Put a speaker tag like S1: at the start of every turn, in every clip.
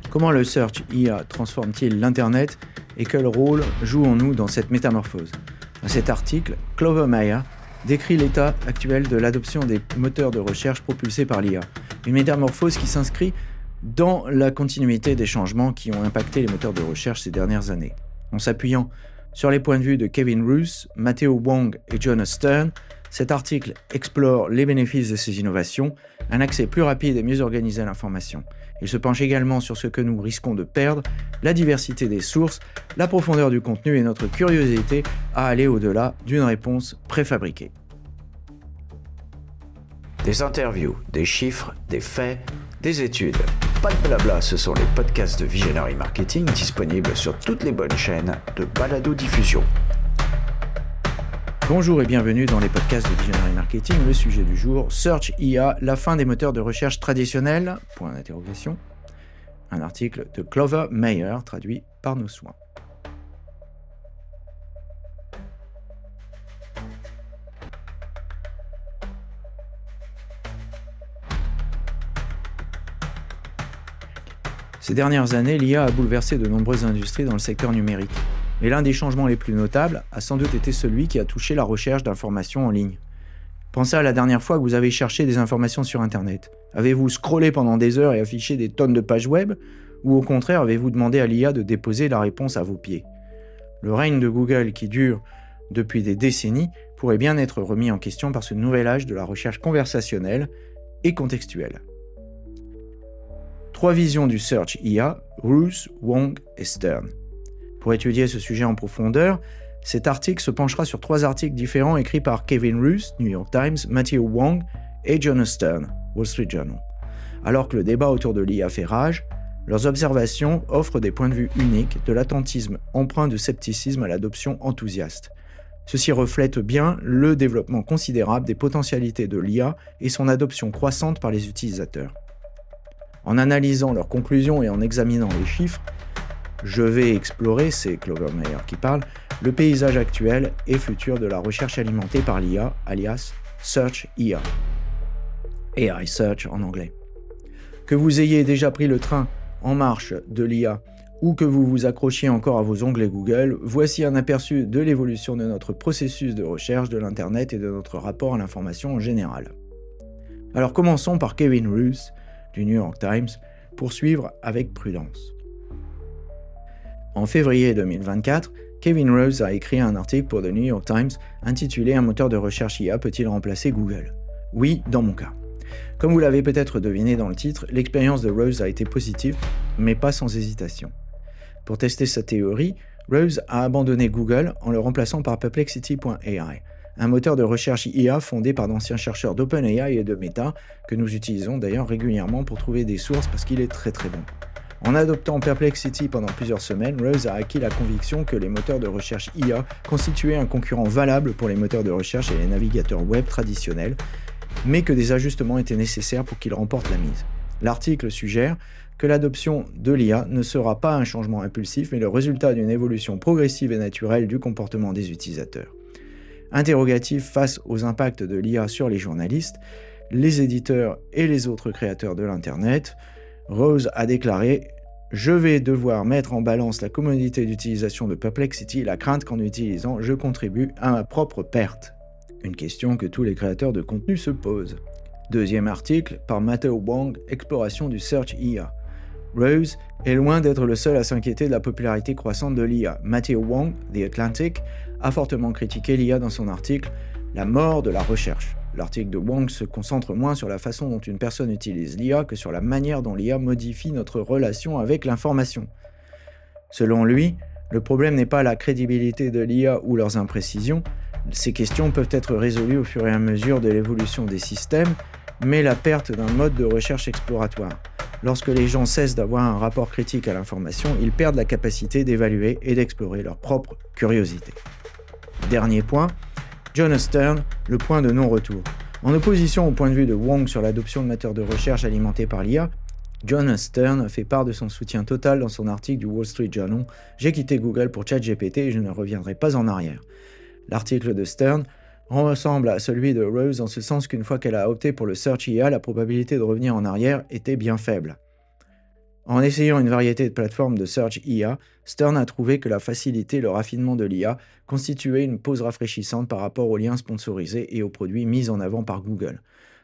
S1: Comment le Search IA transforme-t-il l'Internet et quel rôle jouons-nous dans cette métamorphose? Dans cet article, Clover Meyer décrit l'état actuel de l'adoption des moteurs de recherche propulsés par l'IA, une métamorphose qui s'inscrit dans la continuité des changements qui ont impacté les moteurs de recherche ces dernières années. En s'appuyant sur les points de vue de Kevin Roose, Matteo Wang et Jonas Stern, cet article explore les bénéfices de ces innovations, un accès plus rapide et mieux organisé à l'information. Il se penche également sur ce que nous risquons de perdre, la diversité des sources, la profondeur du contenu et notre curiosité à aller au-delà d'une réponse préfabriquée.
S2: Des interviews, des chiffres, des faits, des études. Pas de blabla, ce sont les podcasts de Visionary Marketing disponibles sur toutes les bonnes chaînes de balado-diffusion.
S1: Bonjour et bienvenue dans les podcasts de Visionary Marketing. Le sujet du jour, Search IA, la fin des moteurs de recherche traditionnels, point d'interrogation. Un article de Clover Meyer, traduit par nos soins. Ces dernières années, l'IA a bouleversé de nombreuses industries dans le secteur numérique. Mais l'un des changements les plus notables a sans doute été celui qui a touché la recherche d'informations en ligne. Pensez à la dernière fois que vous avez cherché des informations sur Internet. Avez-vous scrollé pendant des heures et affiché des tonnes de pages web? Ou au contraire, avez-vous demandé à l'IA de déposer la réponse à vos pieds? Le règne de Google, qui dure depuis des décennies, pourrait bien être remis en question par ce nouvel âge de la recherche conversationnelle et contextuelle. 3 visions du Search IA, Roose, Wang et Stern. Pour étudier ce sujet en profondeur, cet article se penchera sur 3 articles différents écrits par Kevin Roose, New York Times, Matteo Wang et Jonas Stern, Wall Street Journal. Alors que le débat autour de l'IA fait rage, leurs observations offrent des points de vue uniques, de l'attentisme empreint de scepticisme à l'adoption enthousiaste. Ceci reflète bien le développement considérable des potentialités de l'IA et son adoption croissante par les utilisateurs. En analysant leurs conclusions et en examinant les chiffres, je vais explorer, c'est Clover Meyer qui parle, le paysage actuel et futur de la recherche alimentée par l'IA, alias Search IA. AI Search en anglais. Que vous ayez déjà pris le train en marche de l'IA ou que vous vous accrochiez encore à vos onglets Google, voici un aperçu de l'évolution de notre processus de recherche de l'Internet et de notre rapport à l'information en général. Alors commençons par Kevin Roose, du New York Times, pour suivre avec prudence. En février 2024, Kevin Roose a écrit un article pour The New York Times intitulé « Un moteur de recherche IA peut-il remplacer Google ?» Oui, dans mon cas. Comme vous l'avez peut-être deviné dans le titre, l'expérience de Roose a été positive, mais pas sans hésitation. Pour tester sa théorie, Roose a abandonné Google en le remplaçant par Perplexity.ai, un moteur de recherche IA fondé par d'anciens chercheurs d'OpenAI et de Meta, que nous utilisons d'ailleurs régulièrement pour trouver des sources parce qu'il est très très bon. En adoptant Perplexity pendant plusieurs semaines, Roose a acquis la conviction que les moteurs de recherche IA constituaient un concurrent valable pour les moteurs de recherche et les navigateurs web traditionnels, mais que des ajustements étaient nécessaires pour qu'ils remportent la mise. L'article suggère que l'adoption de l'IA ne sera pas un changement impulsif, mais le résultat d'une évolution progressive et naturelle du comportement des utilisateurs. Interrogatif face aux impacts de l'IA sur les journalistes, les éditeurs et les autres créateurs de l'Internet, Roose a déclaré « Je vais devoir mettre en balance la commodité d'utilisation de Perplexity et la crainte qu'en utilisant, je contribue à ma propre perte. » Une question que tous les créateurs de contenu se posent. Deuxième article par Matteo Wang, Exploration du Search IA. Roose est loin d'être le seul à s'inquiéter de la popularité croissante de l'IA. Matteo Wang, The Atlantic, a fortement critiqué l'IA dans son article « La mort de la recherche ». L'article de Wang se concentre moins sur la façon dont une personne utilise l'IA que sur la manière dont l'IA modifie notre relation avec l'information. Selon lui, le problème n'est pas la crédibilité de l'IA ou leurs imprécisions. Ces questions peuvent être résolues au fur et à mesure de l'évolution des systèmes, mais la perte d'un mode de recherche exploratoire. Lorsque les gens cessent d'avoir un rapport critique à l'information, ils perdent la capacité d'évaluer et d'explorer leur propre curiosité. Dernier point, Jonas Stern, le point de non-retour. En opposition au point de vue de Wang sur l'adoption de moteurs de recherche alimentés par l'IA, Jonas Stern fait part de son soutien total dans son article du Wall Street Journal « J'ai quitté Google pour ChatGPT et je ne reviendrai pas en arrière ». L'article de Stern ressemble à celui de Roose en ce sens qu'une fois qu'elle a opté pour le Search IA, la probabilité de revenir en arrière était bien faible. En essayant une variété de plateformes de search IA, Stern a trouvé que la facilité et le raffinement de l'IA constituaient une pause rafraîchissante par rapport aux liens sponsorisés et aux produits mis en avant par Google.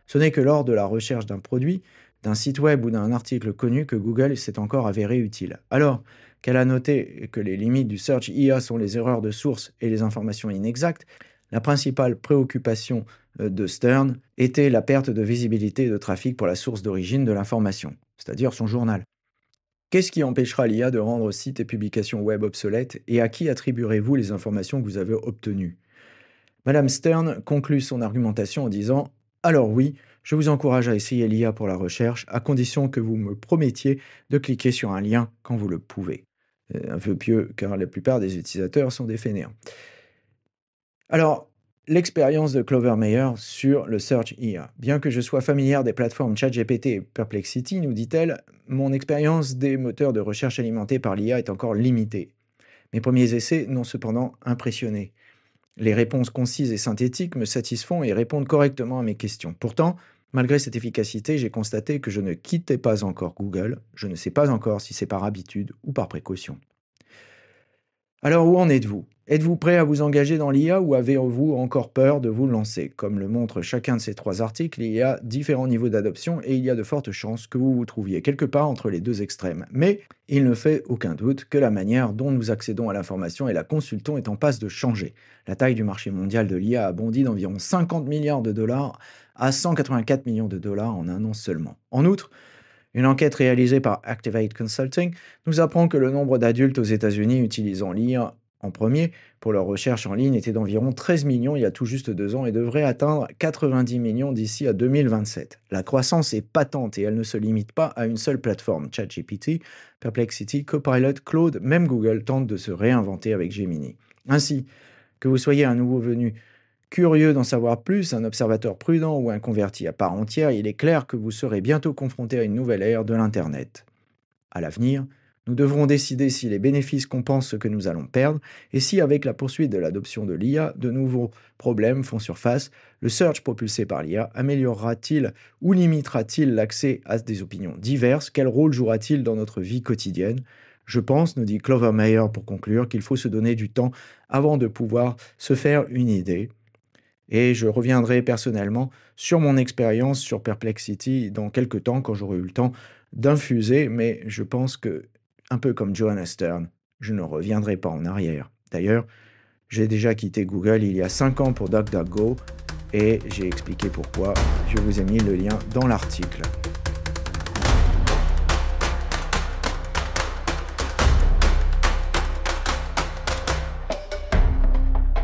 S1: Ce n'est que lors de la recherche d'un produit, d'un site web ou d'un article connu que Google s'est encore avéré utile. Alors qu'elle a noté que les limites du search IA sont les erreurs de source et les informations inexactes, la principale préoccupation de Stern était la perte de visibilité et de trafic pour la source d'origine de l'information, c'est-à-dire son journal. Qu'est-ce qui empêchera l'IA de rendre sites et publications web obsolètes et à qui attribuerez-vous les informations que vous avez obtenues? Madame Stern conclut son argumentation en disant « Alors oui, je vous encourage à essayer l'IA pour la recherche, à condition que vous me promettiez de cliquer sur un lien quand vous le pouvez. » Un vœu pieux, car la plupart des utilisateurs sont des fainéants. Alors, l'expérience de Clover Meyer sur le Search IA. Bien que je sois familière des plateformes ChatGPT et Perplexity, nous dit-elle, mon expérience des moteurs de recherche alimentés par l'IA est encore limitée. Mes premiers essais n'ont cependant impressionné. Les réponses concises et synthétiques me satisfont et répondent correctement à mes questions. Pourtant, malgré cette efficacité, j'ai constaté que je ne quittais pas encore Google. Je ne sais pas encore si c'est par habitude ou par précaution. Alors où en êtes-vous? Êtes-vous prêt à vous engager dans l'IA ou avez-vous encore peur de vous lancer? Comme le montre chacun de ces 3 articles, il y a différents niveaux d'adoption et il y a de fortes chances que vous vous trouviez quelque part entre les 2 extrêmes. Mais il ne fait aucun doute que la manière dont nous accédons à l'information et la consultons est en passe de changer. La taille du marché mondial de l'IA a bondi d'environ 50 milliards de dollars à 184 millions de dollars en un an seulement. En outre, une enquête réalisée par Activate Consulting nous apprend que le nombre d'adultes aux États-Unis utilisant l'IA en premier pour leur recherche en ligne était d'environ 13 millions il y a tout juste 2 ans et devrait atteindre 90 millions d'ici à 2027. La croissance est patente et elle ne se limite pas à une seule plateforme. ChatGPT, Perplexity, Copilot, Claude, même Google tente de se réinventer avec Gemini. Ainsi, que vous soyez un nouveau venu curieux d'en savoir plus, un observateur prudent ou un converti à part entière, il est clair que vous serez bientôt confronté à une nouvelle ère de l'Internet. À l'avenir, nous devrons décider si les bénéfices compensent ce que nous allons perdre et si, avec la poursuite de l'adoption de l'IA, de nouveaux problèmes font surface. Le search propulsé par l'IA améliorera-t-il ou limitera-t-il l'accès à des opinions diverses? Quel rôle jouera-t-il dans notre vie quotidienne? Je pense, nous dit Clover Meyer pour conclure, qu'il faut se donner du temps avant de pouvoir se faire une idée. Et je reviendrai personnellement sur mon expérience sur Perplexity dans quelques temps, quand j'aurai eu le temps d'infuser, mais je pense que, un peu comme Joanna Stern, je ne reviendrai pas en arrière. D'ailleurs, j'ai déjà quitté Google il y a 5 ans pour DuckDuckGo, et j'ai expliqué pourquoi. Je vous ai mis le lien dans l'article.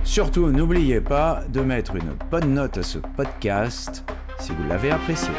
S2: Surtout, n'oubliez pas de mettre une bonne note à ce podcast si vous l'avez apprécié.